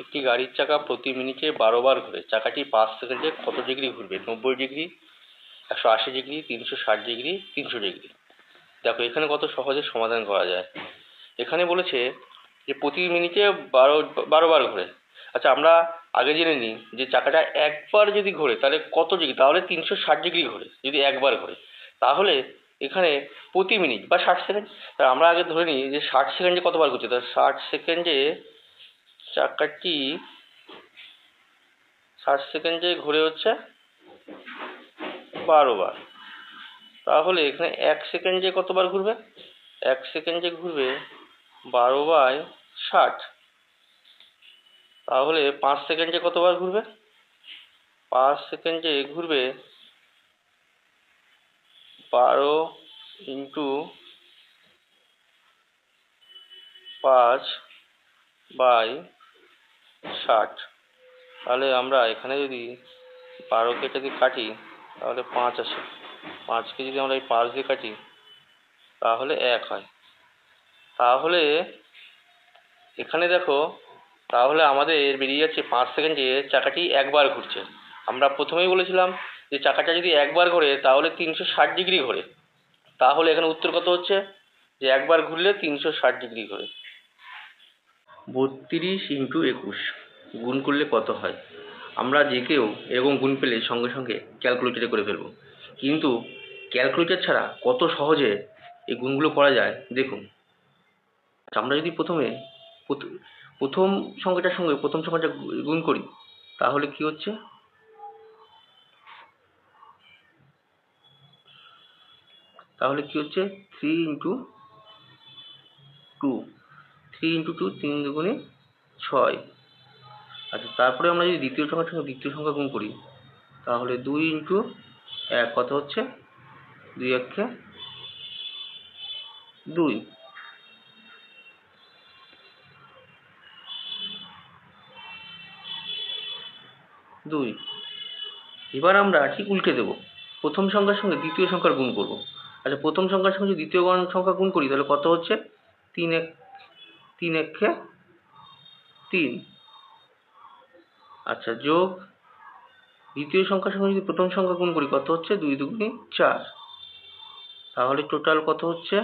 একটি গাড়ির চাকা প্রতি মিনিটে 12 বার ঘোরে। চাকাটি 5 সেকেন্ডে কত ডিগ্রি ঘুরবে? 90 ডিগ্রি, 180 ডিগ্রি, 360 ডিগ্রি, 300 ডিগ্রি। দেখো এখানে কত সহজে সমাধান করা যায়। এখানে বলেছে যে প্রতি মিনিটে 12 বার ঘোরে। আচ্ছা, আমরা আগে জেনে নিই যে চাকাটা একবার যদি ঘোরে তাহলে কত ডিগ্রি? তাহলে 360 ডিগ্রি ঘোরে যদি একবার ঘোরে। তাহলে এখানে প্রতি মিনিট বা 60 সেকেন্ড, তা আমরা আগে ধরে নিই যে 60 সেকেন্ডে কতবার ঘুরছে। তাহলে 60 সেকেন্ডে চাকাটি 60 সেকেন্ডে ঘুরে হচ্ছে 12 বার। তাহলে এখানে 1 সেকেন্ডে কতবার ঘুরবে? 1 সেকেন্ডে ঘুরবে 12/60। তাহলে 5 সেকেন্ডে কতবার ঘুরবে? 5 সেকেন্ডে ঘুরবে 12 ইন্টু 5/60। তাহলে আমরা এখানে যদি 12কে যদি কাটি তাহলে 5 আসে। 5কে যদি আমরা এই 5 দিয়ে কাটি তাহলে 1 হয়। তাহলে এখানে দেখো, তাহলে আমাদের বেরিয়ে যাচ্ছে 5 সেকেন্ডে চাকাটি একবার ঘুরছে। আমরা প্রথমেই বলেছিলাম যে চাকাটা যদি একবার ঘোরে তাহলে 360 ডিগ্রি ঘোরে। তাহলে এখানে উত্তর কত হচ্ছে? যে একবার ঘুরলে 360 ডিগ্রি ঘোরে। 32 ইন্টু 21 গুণ করলে কত হয়? আমরা যে কেউ এরকম গুণ পেলে সঙ্গে সঙ্গে ক্যালকুলেটরে করে ফেলবো, কিন্তু ক্যালকুলেটর ছাড়া কত সহজে এই গুণগুলো করা যায় দেখুন। আমরা যদি প্রথম সংখ্যাটার সঙ্গে প্রথম সংখ্যাটা গুণ করি তাহলে কি হচ্ছে? তাহলে কি হচ্ছে? 3 ইন্টু 2, 3 ইন্টু 2, 3 দুগুণে 6। আচ্ছা, তারপরে আমরা যদি দ্বিতীয় সংখ্যার সঙ্গে দ্বিতীয় সংখ্যা গুণ করি তাহলে 2 ইন্টু 1 কত হচ্ছে? 2 একে 2। এবার আমরা ঠিক উল্টে দেবো, প্রথম সংখ্যার সঙ্গে দ্বিতীয় সংখ্যার গুণ করব। আচ্ছা, প্রথম সংখ্যার সঙ্গে যদি দ্বিতীয় সংখ্যা গুণ করি তাহলে কত হচ্ছে? 3 একে 3। আচ্ছা, যোগ দ্বিতীয় সংখ্যার সঙ্গে যদি প্রথম সংখ্যা গুণ করি কত হচ্ছে? 2 দুগুণে 4। তাহলে টোটাল কত হচ্ছে?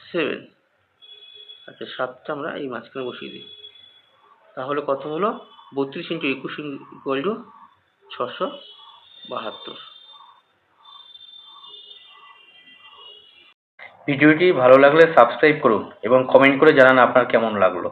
7। আচ্ছা, 7টা আমরা এই মাঝখানে বসিয়ে দিই। তাহলে কত হলো? 32 ইন্টু 21 ইকুয়াল টু 672। ভিডিওটি ভালো লাগলে সাবস্ক্রাইব করুন এবং কমেন্ট করে জানান আপনার কেমন লাগলো।